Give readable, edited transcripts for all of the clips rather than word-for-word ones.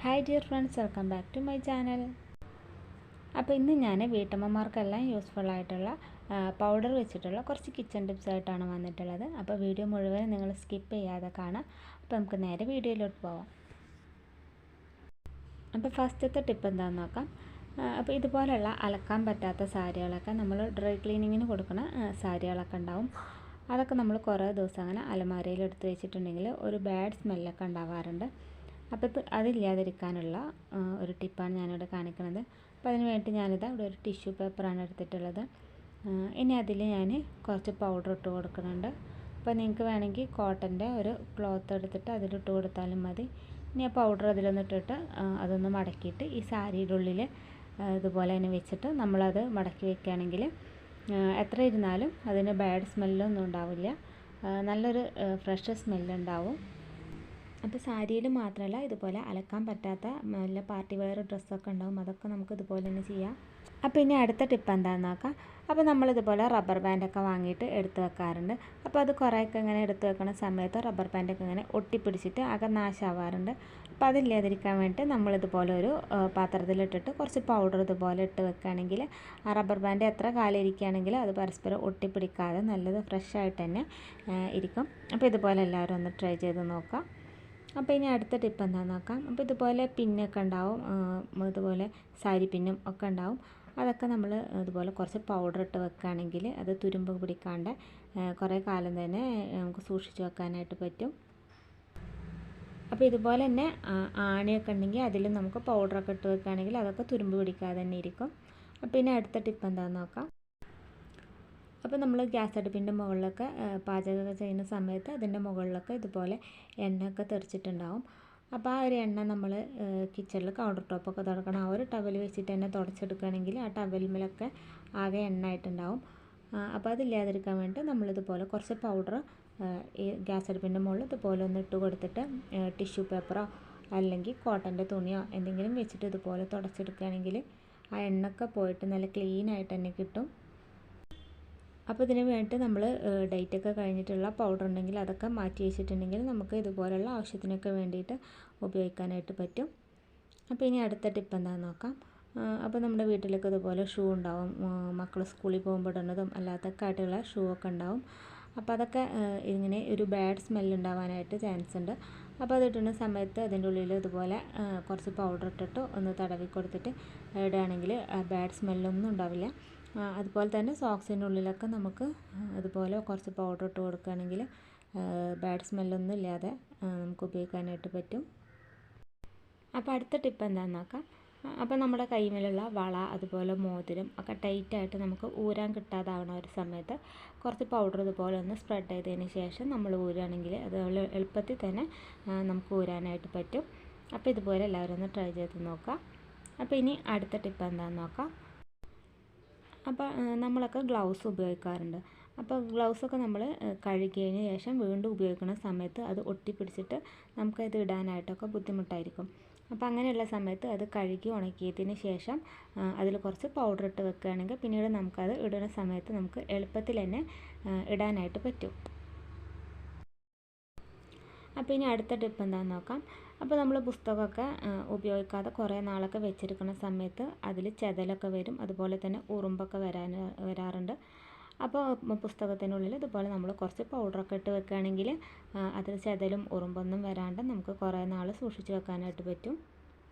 Hi dear friends, welcome back to my channel. അപ്പോൾ ഇന്ന് ഞാൻ വീട്ടമ്മമാർക്കെല്ലാം യൂസ്ഫുൾ ആയിട്ടുള്ള പൗഡർ വെച്ചിട്ടുള്ള കുറച്ച് കിച്ചൺ ടിപ്സ് ആയിട്ടാണ് വന്നിട്ടുള്ളത്. അപ്പോൾ വീഡിയോ മുഴുവൻ നിങ്ങൾ സ്കിപ്പ് ചെയ്യാതെ കാണാം. അപ്പോൾ നമുക്ക് നേരെ വീഡിയോയിലോട്ട് പോവാം. അപ്പോൾ ഫസ്റ്റത്തെ ടിപ്പ് എന്താണെന്ന് നോക്കാം. അപ്പോൾ ഇതുപോലെയുള്ള അലക്കാൻ പറ്റാത്ത സാരികളൊക്കെ നമ്മൾ ഡ്രൈ ക്ലീനിങ്ങിന് കൊടുക്കുന്ന സാരികളൊക്കെ ഉണ്ടാവും. അതൊക്കെ നമ്മൾ കുറേ ദിവസം അങ്ങനെ അലമാരയിൽ എടുത്ത് വെച്ചിട്ടുണ്ടെങ്കിൽ ഒരു ബാഡ് സ്മെല്ലൊക്കെ ഉണ്ടാവാറുണ്ട്. അപ്പോൾ അതില്ലാതിരിക്കാനുള്ള ഒരു ടിപ്പാണ് ഞാനിവിടെ കാണിക്കുന്നത്. അപ്പോൾ അതിന് വേണ്ടി ഞാനിത് ഇവിടെ ഒരു ടിഷ്യൂ പേപ്പറാണ് എടുത്തിട്ടുള്ളത്. ഇനി അതിൽ ഞാൻ കുറച്ച് പൗഡർ ഇട്ട് കൊടുക്കുന്നുണ്ട്. അപ്പോൾ നിങ്ങൾക്ക് വേണമെങ്കിൽ കോട്ടൻ്റെ ഒരു ക്ലോത്ത് എടുത്തിട്ട് അതിലിട്ട് കൊടുത്താലും മതി. ഇനി ആ പൗഡർ അതിലൊന്നിട്ടിട്ട് അതൊന്ന് മടക്കിയിട്ട് ഈ സാരിയുടെ ഉള്ളിൽ ഇതുപോലെ തന്നെ വെച്ചിട്ട് നമ്മളത് മടക്കി വയ്ക്കുകയാണെങ്കിൽ എത്ര ഇരുന്നാലും അതിന് ബാഡ് സ്മെല്ലൊന്നും ഉണ്ടാവില്ല. നല്ലൊരു ഫ്രഷ് സ്മെല്ലുണ്ടാവും. അപ്പോൾ സാരിയിൽ മാത്രമല്ല, ഇതുപോലെ അലക്കാൻ പറ്റാത്ത നല്ല പാർട്ടി വെയർ ഡ്രസ്സൊക്കെ ഉണ്ടാവും. അതൊക്കെ നമുക്ക് ഇതുപോലെ തന്നെ ചെയ്യാം. അപ്പോൾ ഇനി അടുത്ത ടിപ്പ് എന്താണെന്ന് നോക്കാം. അപ്പോൾ നമ്മളിതുപോലെ റബ്ബർ ബാൻഡൊക്കെ വാങ്ങിയിട്ട് എടുത്ത് വെക്കാറുണ്ട്. അപ്പോൾ അത് കുറേയൊക്കെ ഇങ്ങനെ എടുത്ത് വെക്കുന്ന സമയത്ത് റബ്ബർ ബാൻഡൊക്കെ ഇങ്ങനെ ഒട്ടിപ്പിടിച്ചിട്ട് ആകെ നാശമാവാറുണ്ട്. അപ്പോൾ അതില്ലാതിരിക്കാൻ വേണ്ടിയിട്ട് നമ്മളിതുപോലെ ഒരു പാത്രത്തിലിട്ടിട്ട് കുറച്ച് പൗഡർ ഇതുപോലെ ഇട്ട് വെക്കുകയാണെങ്കിൽ ആ റബ്ബർ ബാൻഡ് എത്ര കാലം ഇരിക്കുകയാണെങ്കിലും അത് പരസ്പരം ഒട്ടിപ്പിടിക്കാതെ നല്ലത് ഫ്രഷ് ആയിട്ട് തന്നെ ഇരിക്കും. അപ്പോൾ ഇതുപോലെ എല്ലാവരും ഒന്ന് ട്രൈ ചെയ്ത് നോക്കാം. അപ്പോൾ ഇനി അടുത്ത ടിപ്പ് എന്താണെന്ന് നോക്കാം. അപ്പോൾ ഇതുപോലെ പിന്നൊക്കെ ഉണ്ടാവും, ഇതുപോലെ സാരി പിന്നും ഒക്കെ ഉണ്ടാവും. അതൊക്കെ നമ്മൾ ഇതുപോലെ കുറച്ച് പൗഡർ ഇട്ട് വെക്കുകയാണെങ്കിൽ അത് തുരുമ്പ് പിടിക്കാണ്ട് കുറേ കാലം തന്നെ നമുക്ക് സൂക്ഷിച്ച് വെക്കാനായിട്ട് പറ്റും. അപ്പോൾ ഇതുപോലെ തന്നെ ആണിയൊക്കെ ഉണ്ടെങ്കിൽ അതിൽ നമുക്ക് പൗഡറൊക്കെ ഇട്ട് വെക്കുകയാണെങ്കിൽ അതൊക്കെ തുരുമ്പ് പിടിക്കാതെ തന്നെ ഇരിക്കും. അപ്പോൾ ഇനി അടുത്ത ടിപ്പ് എന്താണെന്ന് നോക്കാം. അപ്പോൾ നമ്മൾ ഗ്യാസ് അടുപ്പിൻ്റെ മുകളിലൊക്കെ പാചകമൊക്കെ ചെയ്യുന്ന സമയത്ത് അതിൻ്റെ മുകളിലൊക്കെ ഇതുപോലെ എണ്ണയൊക്കെ തെറിച്ചിട്ടുണ്ടാവും. അപ്പോൾ ആ ഒരു എണ്ണ നമ്മൾ കിച്ചണിൽ കൗണ്ടർ ടോപ്പൊക്കെ തുടക്കണം. ആ ഒരു ടവൽ വെച്ചിട്ട് തന്നെ തുടച്ചെടുക്കുകയാണെങ്കിൽ ആ ടവലിന്മേലൊക്കെ ആകെ എണ്ണ ആയിട്ടുണ്ടാവും. അപ്പോൾ അതില്ലാതിരിക്കാൻ വേണ്ടി നമ്മളിതുപോലെ കുറച്ച് പൗഡർ ഈ ഗ്യാസ് അടുപ്പിൻ്റെ മുകളിൽ ഇതുപോലെ ഒന്ന് ഇട്ട് കൊടുത്തിട്ട് ടിഷ്യൂ പേപ്പറോ അല്ലെങ്കിൽ കോട്ടൻ്റെ തുണിയോ എന്തെങ്കിലും വെച്ചിട്ട് ഇതുപോലെ തുടച്ചെടുക്കുകയാണെങ്കിൽ ആ എണ്ണയൊക്കെ പോയിട്ട് നല്ല ക്ലീൻ ആയിട്ട് തന്നെ കിട്ടും. അപ്പോൾ ഇതിന് വേണ്ടിയിട്ട് നമ്മൾ ഡേറ്റൊക്കെ കഴിഞ്ഞിട്ടുള്ള പൗഡർ ഉണ്ടെങ്കിൽ അതൊക്കെ മാറ്റി വെച്ചിട്ടുണ്ടെങ്കിൽ നമുക്ക് ഇതുപോലുള്ള ആവശ്യത്തിനൊക്കെ വേണ്ടിയിട്ട് ഉപയോഗിക്കാനായിട്ട് പറ്റും. അപ്പോൾ ഇനി അടുത്ത ടിപ്പ് എന്താണെന്ന് നോക്കാം. അപ്പോൾ നമ്മുടെ വീട്ടിലൊക്കെ ഇതുപോലെ ഷൂ ഉണ്ടാവും, മക്കൾ സ്കൂളിൽ പോകുമ്പോൾ ഇടുന്നതും അല്ലാത്തൊക്കെ ആയിട്ടുള്ള ഷൂ ഒക്കെ ഉണ്ടാവും. അപ്പോൾ അതൊക്കെ ഇങ്ങനെ ഒരു ബാഡ് സ്മെല്ല് ഉണ്ടാവാനായിട്ട് ചാൻസ് ഉണ്ട്. അപ്പോൾ അത് ഇടുന്ന സമയത്ത് അതിൻ്റെ ഉള്ളിൽ ഇതുപോലെ കുറച്ച് പൗഡർ ഇട്ടിട്ട് ഒന്ന് തടവി കൊടുത്തിട്ട് ഇടുകയാണെങ്കിൽ ബാഡ് സ്മെല്ലൊന്നും ഉണ്ടാവില്ല. അതുപോലെ തന്നെ സോക്സിൻ്റെ ഉള്ളിലൊക്കെ നമുക്ക് അതുപോലെ കുറച്ച് പൗഡർ ഇട്ട് കൊടുക്കുകയാണെങ്കിൽ ബാഡ് സ്മെല്ലൊന്നും ഇല്ലാതെ നമുക്ക് ഉപയോഗിക്കാനായിട്ട് പറ്റും. അപ്പോൾ അടുത്ത ടിപ്പ് എന്താണെന്ന് നോക്കാം. അപ്പോൾ നമ്മുടെ കൈമേലുള്ള വള അതുപോലെ മോതിരം ഒക്കെ ടൈറ്റായിട്ട് നമുക്ക് ഊരാൻ കിട്ടാതാവണ ഒരു സമയത്ത് കുറച്ച് പൗഡർ ഇതുപോലെ ഒന്ന് സ്പ്രെഡ് ചെയ്തതിന് ശേഷം നമ്മൾ ഊരുകയാണെങ്കിൽ അത് എളുപ്പത്തിൽ തന്നെ നമുക്ക് ഊരാനായിട്ട് പറ്റും. അപ്പോൾ ഇതുപോലെ എല്ലാവരും ഒന്ന് ട്രൈ ചെയ്ത് നോക്കാം. അപ്പോൾ ഇനി അടുത്ത ടിപ്പ് എന്താണെന്ന് നോക്കാം. അപ്പോൾ നമ്മളൊക്കെ ഗ്ലൗസ് ഉപയോഗിക്കാറുണ്ട്. അപ്പോൾ ഗ്ലൗസൊക്കെ നമ്മൾ കഴുകിയതിന് ശേഷം വീണ്ടും ഉപയോഗിക്കുന്ന സമയത്ത് അത് ഒട്ടിപ്പിടിച്ചിട്ട് നമുക്കത് ഇടാനായിട്ടൊക്കെ ബുദ്ധിമുട്ടായിരിക്കും. അപ്പോൾ അങ്ങനെയുള്ള സമയത്ത് അത് കഴുകി ഉണക്കിയതിന് ശേഷം അതിൽ കുറച്ച് പൗഡർ ഇട്ട് വെക്കുകയാണെങ്കിൽ പിന്നീട് നമുക്കത് ഇടുന്ന സമയത്ത് നമുക്ക് എളുപ്പത്തിൽ തന്നെ ഇടാനായിട്ട് പറ്റും. അപ്പോൾ ഇനി അടുത്ത ടിപ്പ് എന്താണെന്ന് നോക്കാം. അപ്പോൾ നമ്മൾ പുസ്തകമൊക്കെ ഉപയോഗിക്കാതെ കുറേ നാളൊക്കെ വെച്ചിരിക്കുന്ന സമയത്ത് അതിൽ ചെതലൊക്കെ വരും, അതുപോലെ തന്നെ ഉറുമ്പൊക്കെ വരാറുണ്ട്. അപ്പോൾ പുസ്തകത്തിനുള്ളിൽ ഇതുപോലെ നമ്മൾ കുറച്ച് പൗഡറൊക്കെ ഇട്ട് വെക്കുകയാണെങ്കിൽ അതിൽ ചെതലും ഉറുമ്പൊന്നും വരാണ്ട് നമുക്ക് കുറേ നാൾ സൂക്ഷിച്ച് വെക്കാനായിട്ട് പറ്റും.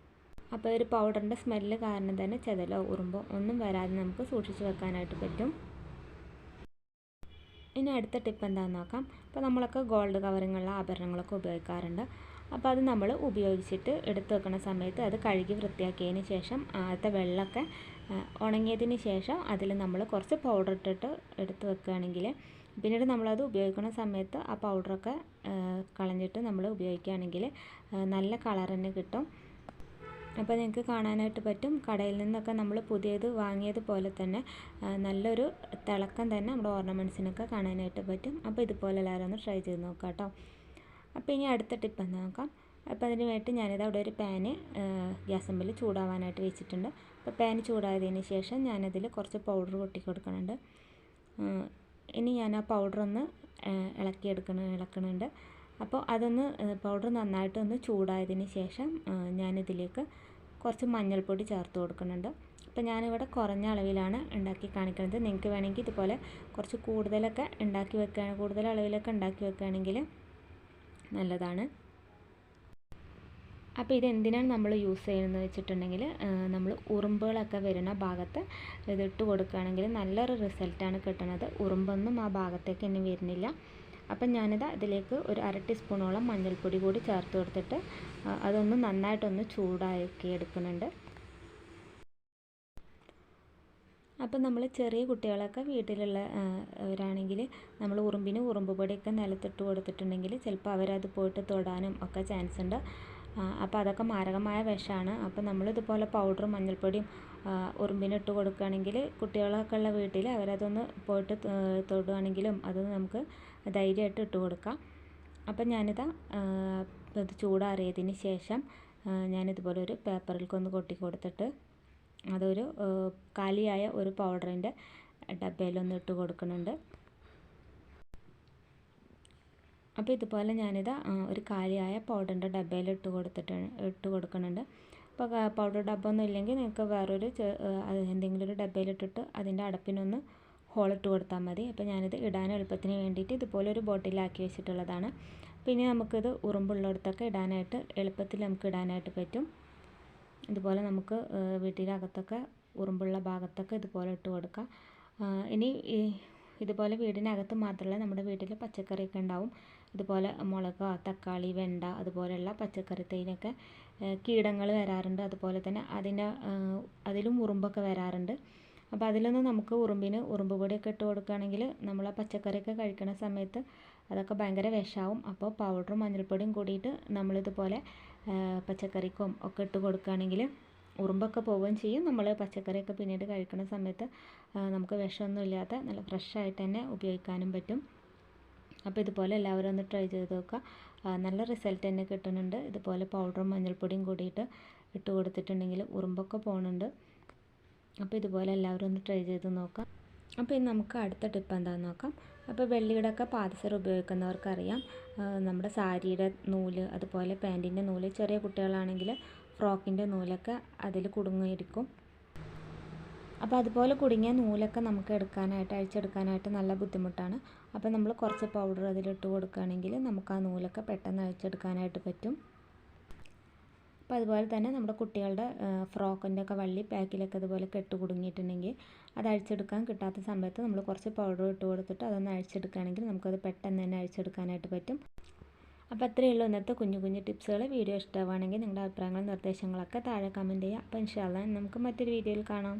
അപ്പോൾ ഒരു പൗഡറിൻ്റെ സ്മെല്ല് കാരണം തന്നെ ചെതലോ ഉറുമ്പോ ഒന്നും വരാതെ നമുക്ക് സൂക്ഷിച്ച് വെക്കാനായിട്ട് പറ്റും. ഇനി അടുത്ത ടിപ്പ് എന്താണെന്ന് നോക്കാം. അപ്പോൾ നമ്മളൊക്കെ ഗോൾഡ് കവറിങ്ങുള്ള ആഭരണങ്ങളൊക്കെ ഉപയോഗിക്കാറുണ്ട്. അപ്പോൾ അത് നമ്മൾ ഉപയോഗിച്ചിട്ട് എടുത്ത് വെക്കുന്ന സമയത്ത് അത് കഴുകി വൃത്തിയാക്കിയതിന് ശേഷം ആദ്യത്തെ വെള്ളമൊക്കെ ഉണങ്ങിയതിന് ശേഷം അതിൽ നമ്മൾ കുറച്ച് പൗഡർ ഇട്ടിട്ട് എടുത്ത് വെക്കുകയാണെങ്കിൽ പിന്നീട് നമ്മളത് ഉപയോഗിക്കുന്ന സമയത്ത് ആ പൗഡറൊക്കെ കളഞ്ഞിട്ട് നമ്മൾ ഉപയോഗിക്കുകയാണെങ്കിൽ നല്ല കളർ തന്നെ കിട്ടും. അപ്പോൾ നിങ്ങൾക്ക് കാണാനായിട്ട് പറ്റും, കടയിൽ നിന്നൊക്കെ നമ്മൾ പുതിയത് വാങ്ങിയതുപോലെ തന്നെ നല്ലൊരു തിളക്കം തന്നെ നമ്മുടെ ഓർണമെൻറ്റ്സിനൊക്കെ കാണാനായിട്ട് പറ്റും. അപ്പോൾ ഇതുപോലെ എല്ലാവരും ഒന്ന് ട്രൈ ചെയ്ത് നോക്കാം കേട്ടോ. അപ്പോൾ ഇനി അടുത്ത ടിപ്പ് എന്താ നോക്കാം. അപ്പോൾ അതിന് വേണ്ടി ഞാനിത് അവിടെ ഒരു പാന് ഗ്യാസ് മുമ്പിൽ ചൂടാവാനായിട്ട് വെച്ചിട്ടുണ്ട്. അപ്പോൾ പാന് ചൂടായതിന് ശേഷം ഞാനതിൽ കുറച്ച് പൗഡർ കൊട്ടി കൊടുക്കുന്നുണ്ട്. ഇനി ഞാൻ ആ പൗഡർ ഒന്ന് ഇളക്കുന്നുണ്ട്. അപ്പോൾ അതൊന്ന് പൗഡർ നന്നായിട്ടൊന്ന് ചൂടായതിന് ശേഷം ഞാനിതിലേക്ക് കുറച്ച് മഞ്ഞൾപ്പൊടി ചേർത്ത് കൊടുക്കുന്നുണ്ട്. അപ്പോൾ ഞാനിവിടെ കുറഞ്ഞ അളവിലാണ് ഉണ്ടാക്കി കാണിക്കുന്നത്. നിങ്ങൾക്ക് വേണമെങ്കിൽ ഇതുപോലെ കുറച്ച് കൂടുതലൊക്കെ കൂടുതൽ അളവിലൊക്കെ ഉണ്ടാക്കി വെക്കുകയാണെങ്കിൽ നല്ലതാണ്. അപ്പോൾ ഇതെന്തിനാണ് നമ്മൾ യൂസ് ചെയ്യുന്നതെന്ന് വെച്ചിട്ടുണ്ടെങ്കിൽ നമ്മൾ ഉറുമ്പുകളൊക്കെ വരുന്ന ഭാഗത്ത് ഇതിട്ട് കൊടുക്കുകയാണെങ്കിൽ നല്ലൊരു റിസൾട്ടാണ് കിട്ടുന്നത്. ഉറുമ്പൊന്നും ആ ഭാഗത്തേക്ക് ഇനി വരുന്നില്ല. അപ്പം ഞാനിത് അതിലേക്ക് ഒരു 1/2 ടീസ്പൂണോളം മഞ്ഞൾപ്പൊടി കൂടി ചേർത്ത് കൊടുത്തിട്ട് അതൊന്ന് നന്നായിട്ടൊന്ന് ചൂടാക്കി എടുക്കുന്നുണ്ട്. അപ്പം നമ്മൾ ചെറിയ കുട്ടികളൊക്കെ വീട്ടിലുള്ളവരാണെങ്കിൽ നമ്മൾ ഉറുമ്പ് പൊടിയൊക്കെ നിലത്തിട്ട് കൊടുത്തിട്ടുണ്ടെങ്കിൽ ചിലപ്പോൾ അവരത് പോയിട്ട് തൊടാനും ഒക്കെ ചാൻസ് ഉണ്ട്. അപ്പോൾ അതൊക്കെ മാരകമായ വിഷമാണ്. അപ്പോൾ നമ്മളിതുപോലെ പൗഡറും മഞ്ഞൾപ്പൊടിയും ഉറുമ്പിനിട്ട് കൊടുക്കുകയാണെങ്കിൽ കുട്ടികളൊക്കെ ഉള്ള വീട്ടിൽ അവരതൊന്ന് പോയിട്ട് തൊടുകയാണെങ്കിലും അത് നമുക്ക് ധൈര്യമായിട്ട് ഇട്ട് കൊടുക്കാം. അപ്പം ഞാനിത് ചൂടാറിയതിന് ശേഷം ഞാനിതുപോലെ ഒരു പേപ്പറിൽക്കൊന്ന് കൊട്ടി കൊടുത്തിട്ട് അതൊരു കാലിയായ ഒരു പൗഡറിൻ്റെ ഡബ്ബയിലൊന്ന് ഇട്ട് കൊടുക്കുന്നുണ്ട്. അപ്പോൾ ഇതുപോലെ ഞാനിത് ഒരു കാലിയായ പൗഡറിൻ്റെ ഡബ്ബയിൽ ഇട്ട് കൊടുക്കുന്നുണ്ട്. അപ്പോൾ പൗഡർ ഡബ്ബൊന്നും ഇല്ലെങ്കിൽ നിങ്ങൾക്ക് വേറൊരു എന്തെങ്കിലും ഒരു ഡബ്ബയിലിട്ടിട്ട് അതിൻ്റെ അടപ്പിനൊന്ന് ഹോളിട്ട് കൊടുത്താൽ മതി. അപ്പോൾ ഞാനിത് ഇടാൻ എളുപ്പത്തിന് വേണ്ടിയിട്ട് ഇതുപോലെ ഒരു ബോട്ടിലാക്കി വെച്ചിട്ടുള്ളതാണ്. പിന്നെ നമുക്കിത് ഉറുമ്പുള്ളിടത്തൊക്കെ എളുപ്പത്തിൽ നമുക്ക് ഇടാനായിട്ട് പറ്റും. ഇതുപോലെ നമുക്ക് വീട്ടിനകത്തൊക്കെ ഉറുമ്പുള്ള ഭാഗത്തൊക്കെ ഇതുപോലെ ഇട്ട് കൊടുക്കാം. ഇനി ഇതുപോലെ വീടിനകത്ത് മാത്രമല്ല, നമ്മുടെ വീട്ടിൽ പച്ചക്കറിയൊക്കെ ഉണ്ടാവും. ഇതുപോലെ മുളക്, തക്കാളി, വെണ്ട അതുപോലെയുള്ള പച്ചക്കറി തൈനൊക്കെ കീടങ്ങൾ വരാറുണ്ട്. അതുപോലെ തന്നെ അതിലും ഉറുമ്പൊക്കെ വരാറുണ്ട്. അപ്പോൾ അതിലൊന്നും നമുക്ക് ഉറുമ്പ് പൊടിയൊക്കെ ഇട്ട് കൊടുക്കുകയാണെങ്കിൽ നമ്മൾ ആ പച്ചക്കറിയൊക്കെ കഴിക്കുന്ന സമയത്ത് അതൊക്കെ ഭയങ്കര വിഷമാവും. അപ്പോൾ പൗഡറും മഞ്ഞൾപ്പൊടിയും കൂടിയിട്ട് നമ്മളിതുപോലെ പച്ചക്കറിക്കും ഒക്കെ ഇട്ട് കൊടുക്കുകയാണെങ്കിൽ ഉറുമ്പൊക്കെ പോവുകയും ചെയ്യും. നമ്മൾ പച്ചക്കറിയൊക്കെ പിന്നീട് കഴിക്കുന്ന സമയത്ത് നമുക്ക് വിഷമൊന്നും ഇല്ലാത്ത നല്ല ഫ്രഷായിട്ട് തന്നെ ഉപയോഗിക്കാനും പറ്റും. അപ്പോൾ ഇതുപോലെ എല്ലാവരും ഒന്ന് ട്രൈ ചെയ്ത് നോക്കുക. നല്ല റിസൾട്ട് തന്നെ കിട്ടുന്നുണ്ട്. ഇതുപോലെ പൗഡറും മഞ്ഞൾപ്പൊടിയും കൂടിയിട്ട് ഇട്ട് കൊടുത്തിട്ടുണ്ടെങ്കിൽ ഉറുമ്പൊക്കെ പോകുന്നുണ്ട്. അപ്പോൾ ഇതുപോലെ എല്ലാവരും ഒന്ന് ട്രൈ ചെയ്ത് നോക്കാം. അപ്പോൾ ഇനി നമുക്ക് അടുത്ത ടിപ്പ് എന്താണെന്ന് നോക്കാം. അപ്പോൾ വെള്ളിയുടെയൊക്കെ പാദസരം ഉപയോഗിക്കുന്നവർക്കറിയാം, നമ്മുടെ സാരിയുടെ നൂല്, അതുപോലെ പാൻറ്റിൻ്റെ നൂല്, ചെറിയ കുട്ടികളാണെങ്കിൽ ഫ്രോക്കിൻ്റെ നൂലൊക്കെ അതിൽ കുടുങ്ങിയിരിക്കും. അപ്പോൾ അതുപോലെ കുടുങ്ങിയ നൂലൊക്കെ നമുക്ക് അഴിച്ചെടുക്കാനായിട്ട് നല്ല ബുദ്ധിമുട്ടാണ്. അപ്പോൾ നമ്മൾ കുറച്ച് പൗഡർ അതിലിട്ട് കൊടുക്കുകയാണെങ്കിൽ നമുക്ക് ആ നൂലൊക്കെ പെട്ടെന്ന് അഴിച്ചെടുക്കാനായിട്ട് പറ്റും. അപ്പോൾ അതുപോലെ തന്നെ നമ്മുടെ കുട്ടികളുടെ ഫ്രോക്കിൻ്റെ ഒക്കെ വള്ളി ബാക്കിലൊക്കെ അതുപോലെ കെട്ട് കുടുങ്ങിയിട്ടുണ്ടെങ്കിൽ അത് അഴിച്ചെടുക്കാൻ കിട്ടാത്ത സമയത്ത് നമ്മൾ കുറച്ച് പൗഡർ ഇട്ട് കൊടുത്തിട്ട് അതൊന്ന് അഴിച്ചെടുക്കുകയാണെങ്കിൽ നമുക്കത് പെട്ടെന്ന് തന്നെ അഴിച്ചെടുക്കാനായിട്ട് പറ്റും. അപ്പോൾ അത്രയേ ഉള്ളൂ ഇന്നത്തെ കുഞ്ഞു ടിപ്സുകൾ. വീഡിയോ ഇഷ്ടമാണെങ്കിൽ നിങ്ങളുടെ അഭിപ്രായങ്ങളും നിർദ്ദേശങ്ങളൊക്കെ താഴെ കമൻറ്റ് ചെയ്യുക. അപ്പോൾ ഇൻഷാ അല്ലാഹ് നമുക്ക് മറ്റൊരു വീഡിയോയിൽ കാണാം.